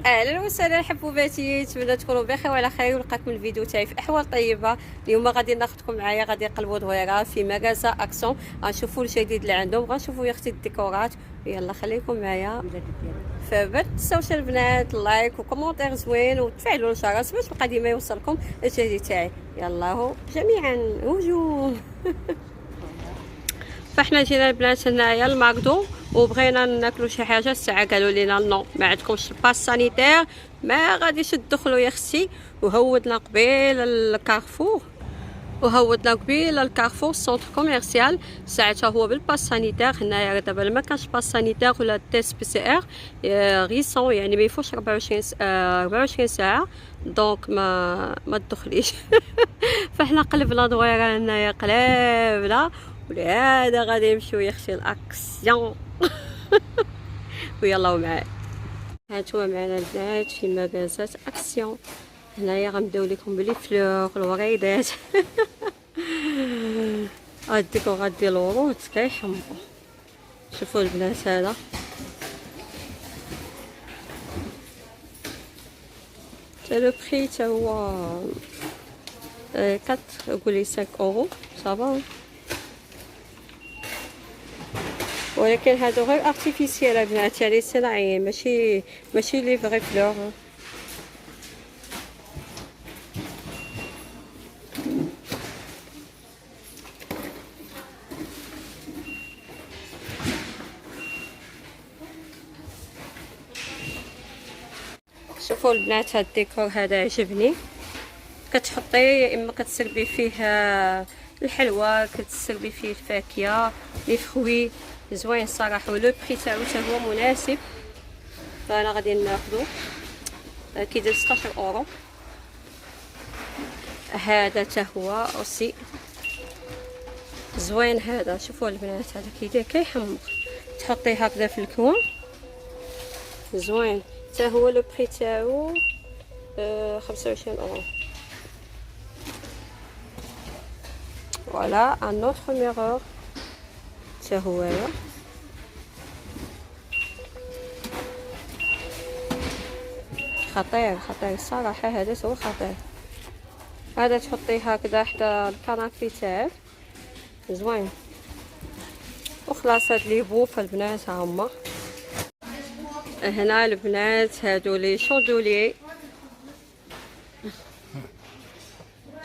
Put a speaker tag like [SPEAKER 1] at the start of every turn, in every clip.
[SPEAKER 1] اهلا وسهلا حبوباتي، نتمنى تكونوا بخير وعلى خير ولقاكم الفيديو تاعي في احوال طيبه. اليوم غادي ناخذكم معايا، غادي نقلبوا دويره في مغازا اكسون، غنشوفوا الجديد اللي عندهم، غنشوفوا يا اختي الديكورات. يلا خليكم معايا. فما تنساوش البنات لايك وكومونتير زوين وتفعلوا الجرس باش بقى ديما يوصلكم الجديد تاعي. يلا هو جميعا هجوم. فاحنا جينا البنات هنايا الماكدو وبغينا ناكلوا شي حاجه. الساعه قالوا لنا نو، ما عندكمش الباس سانيتير، ما غاديش تدخلوا يا اختي. وهودنا قبيل الكارفور، سونتر كوميرسيال. ساعتها هو بالباس سانيتير. هنايا دابا ما كانش باس سانيتير ولا تيست بي سي ار غيسون، يعني ما يفوش 24 ساعه، دونك ما تدخليش. فاحنا قلبنا دويره هنايا، قلبنا ولهذا غادي نمشيو يا اختي الاكسيون. ويلا معايا. هانتوما معنا البنات في مغازات اكسيون. هنايا غنبداو لكم بلي فلور الوريدات. هاد الديكورات ديال الورود كيحمقوا. شوفوا البنات هذا تا لو بري تا هو 4 قولي 5 اورو صافا. ولكن هادو غير ارتيفيسيال البنات، يعني صناعيين، ماشي لي فغي فلور. شوفوا البنات هاد الديكور هذا عجبني. كتحطيه يا اما كتسربي فيه الحلوى، كتسربي فيه الفاكهه لي فخوي، زوين الصراحه. ولو بري تاعو حتى هو مناسب، فانا غادي ناخذو. كيدير 16 اورو. هذا حتى هو اوسي زوين. هذا شوفوا البنات هذا كيدير كيحمق، تحطيه هكذا في الكوان زوين. حتى هو لو بري تاعو 25 اورو. فوالا ان اوتر ميرور حتى هويا. خطير الصراحه، هذا هو خطير. هذا تحطيه هكذا حدا الكنافي تاعك زوين. وخلاص هاد لي بوف البنات هما هنا. البنات هادو لي شوندولي،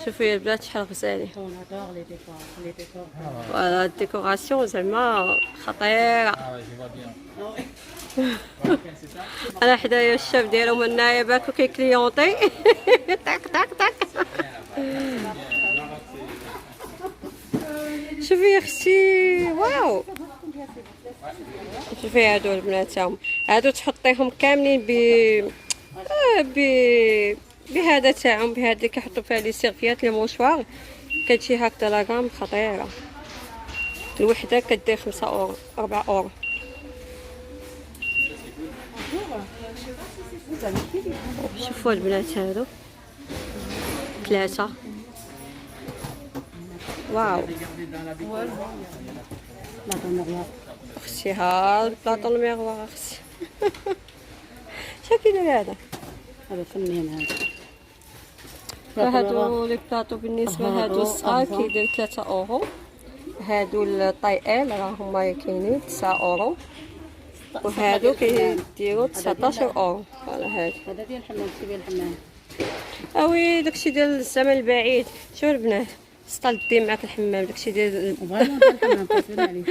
[SPEAKER 1] شوفوا يا البنات شحال غزالين. فوالا الديكوراسيون زعما خطيره. انا حدايا الشاف ديالهم هنايا باكو كيكليونطي. طاق طاق طاق. شوفي يا اختي، واو. شوفي هادو البنات هادو تحطيهم كاملين بهذا تاعهم، بهذا اللي كيحطوا فيها لي سيرفيات لي موشوار. كتجي هكذا لاغام خطيره. الوحده كدير 5 اورو 4 اورو. شوفوا البنات هادو 3. واو اختي، ها البلاطو الميغوار اختي. شحال كيدير هذا
[SPEAKER 2] فنان
[SPEAKER 1] هادو لي بلاطو بالنسبه هادو الصغار كيدير 3 اورو. هادو الطايال راه هما كاينين 9 اورو، وهادو كيديروا 19 اورو. فوالا
[SPEAKER 2] هذا ديال الحمام، ديال الحمام.
[SPEAKER 1] اوي داكشي ديال الزمن البعيد. شوف البنات سطال الدين معاك الحمام، داكشي ديال
[SPEAKER 2] الحمام عليه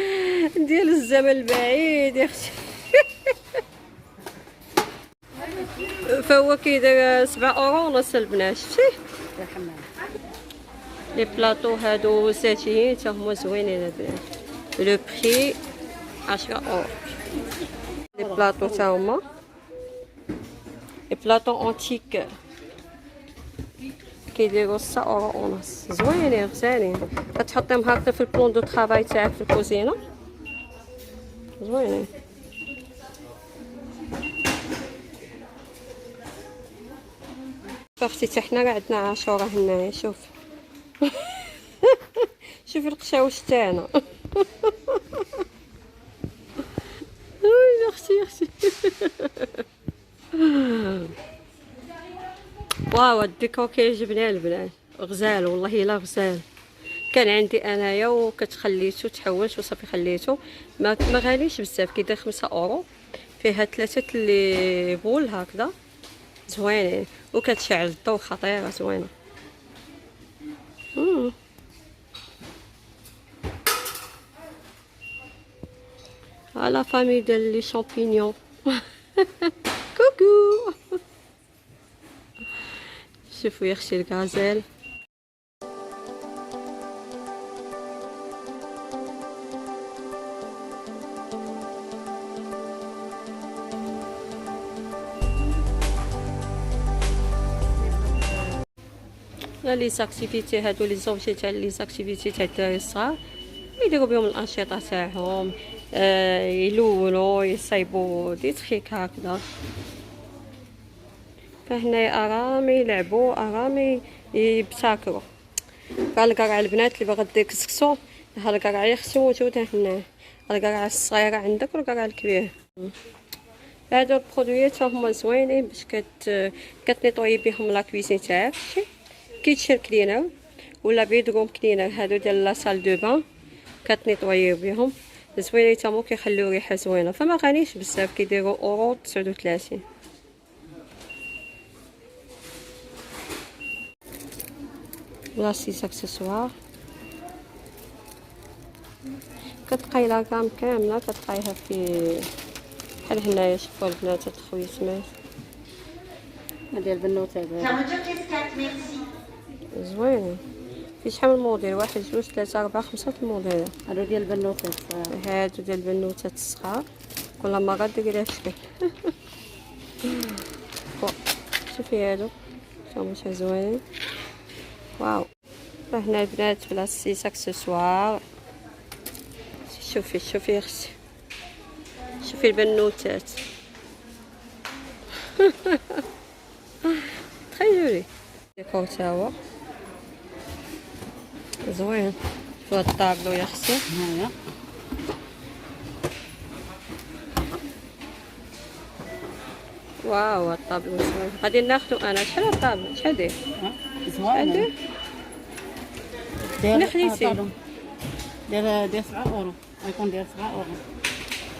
[SPEAKER 1] ديال الزمن البعيد يا اختي. فهو كيدير 7 اورو ونص البنات. شفتي
[SPEAKER 2] الحمام.
[SPEAKER 1] لي بلاطو هادو ذاتيين حتى هما زوينين البنات. لو بري 10 اورو. لي بلاطو حتى هما لي بلاطو انتيك كيديروا 6 اورو ونص. زوينين غزالين، كتحطيهم هكا في البلون دو طرافاي تاعك في الكوزينه. زوينين. اختي حتى حنا راه عندنا عاشوره هنايا. شوف. شوفي القشاوش تاعنا. يا اختي واو الديكور كيعجبني البنات، غزال والله الا غزال. كان عندي انايا وكتخليتو تحوش وصافي خليتو، ما غاليش بزاف، كيدير 5 اورو. فيها 3 لي بول هكذا زوينين، وكتشعل الضو خطيره زوينه. على فامي ديال لي شامبينيون. كوكو شوفوا يا اختي الغازيل. لي زاكتيفيتي هادو لي زوبجي تاع لي زاكتيفيتي تاع الدراري الصغار، يديروا بهم الانشطه تاعهم، يلونوا يصايبوا دي تخيك هكذا. فهنايا ارامي يلعبوا، ارامي يبتكروا. القرعه البنات اللي باغا دير كسكسو، ها القرعه يا اختي موجوده هنا، القرعه الصغيره عندك والقرعه الكبيره. هادو البرودويات هما زوينين باش كتنيطوي بهم لا كويزين تاعك. كيتشير كلينر ولا بيدروم كلينر، هادو ديال لا سال دو بان كتنيطويو بهم زوينين تامو، كيخليو ريحه زوينه. فما غاليش بزاف، كيديروا اورو 39. ولا 6 اكسسوار، كتلقاي لا غام كامله، كتلقايها في بحال هنايا. شوفوا البنات هاد الخويتمات
[SPEAKER 2] هذه البنوته
[SPEAKER 1] زوينين. في شحال من موديل؟ 1 2 3 4 5 الموديل.
[SPEAKER 2] هادو ديال البنوتات،
[SPEAKER 1] هادو ديال البنوتات الصغار، كل مره ديري لها شكل. شوفي هادو هما شحال زوينين. واو. فهنا البنات بلا 6 اكسسوار. شوفي يا اختي، شوفي البنوتات. تخيلي ديكور تا هو زوين. شوفوا الطابلو يا اختي،
[SPEAKER 2] هايا
[SPEAKER 1] واو الطابلو زوين. غادي ناخدو انا. شحال الطابلو؟ شحال داير؟
[SPEAKER 2] زوين.
[SPEAKER 1] شحال خديتي؟
[SPEAKER 2] داير 7 اورو، غيكون داير 7 اورو.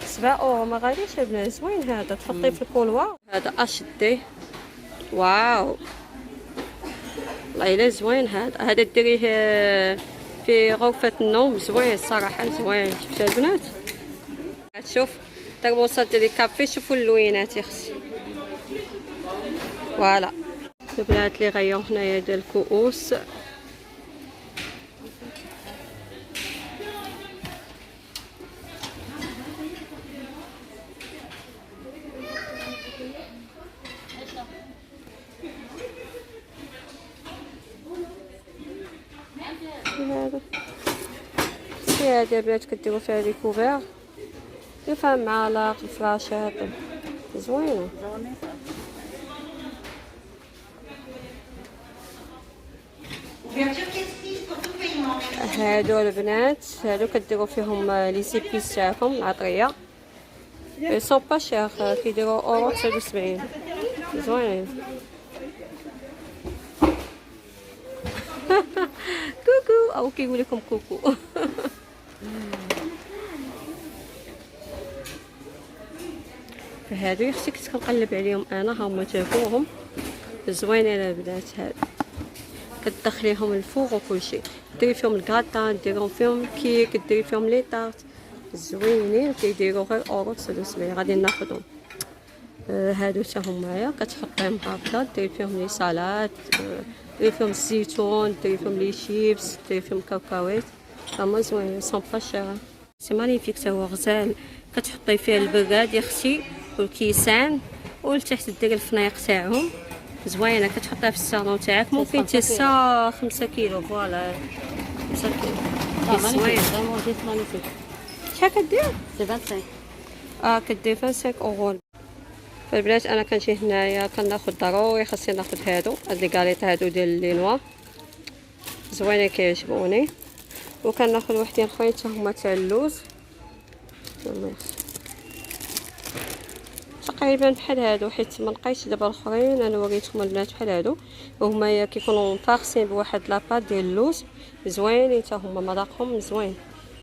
[SPEAKER 1] 7 اورو ما غاليش البنات. زوين هذا، تحطيه في الكولوار. هذا اش دي. واو والله الا زوين. هذا ديريه في غرفة النوم. زوين صراحة زوين. شفتوا البنات؟ شوف الترموسات ديال الكافي، شوفوا اللوينات يا اختي. فوالا البنات لي غيون هنايا ديال الكؤوس. هذا البنات كديروا فيها لي كوفير، كيفها معالق الفراشات زوينه. هادو البنات هادو كديروا فيهم لي زيبيس تاعكم العطريه، سون با شير، كيديروا اورو 79. زوينين. كوكو او كيقول لكم كوكو. فهادو يختي كنت كنقلب عليهم انا، ها هما جابوهم زوينين البنات. هادو كتدخليهم الفوغ وكلشي، ديري فيهم الكاطان، ديريهم فيهم كيك، ديري فيهم لي طارت زوينين. كيديروا غير اورو 79. غادي ناخذهم. هادو حتى هما كتحطيهم هكذا، ديري فيهم لي سالاد، ديري فيهم الزيتون، ديري فيهم لي شيبس، ديري فيهم كاكاويت. هما زوينين سون با شير. سي مانيفيك تا هو غزال. كتحطي فيه البراد يا اختي والكيسان، ولتحت ديري الفنايق تاعهم زوينه. كتحطيها في الصالون تاعك، ممكن تسا 5 كيلو. فوالا 5 كيلو زوين. شحال كدير؟ 25. كدير 25 اورو. فالبنات انا كنجي هنايا كناخذ ضروري، خاصني ناخذ هادو لي غاليط هادو ديال لي نوا زوينين كيعجبوني. وكناخذ وحدين اخرين حتى هما تاع اللوز. تقريبا بحال هادو، حيت ما لقيتش دابا الاخرين. انا وريتكم البنات بحال هادو، وهما كيكونوا فاخسين بواحد لاباط ديال اللوز زوينين حتى هما، مذاقهم زوين.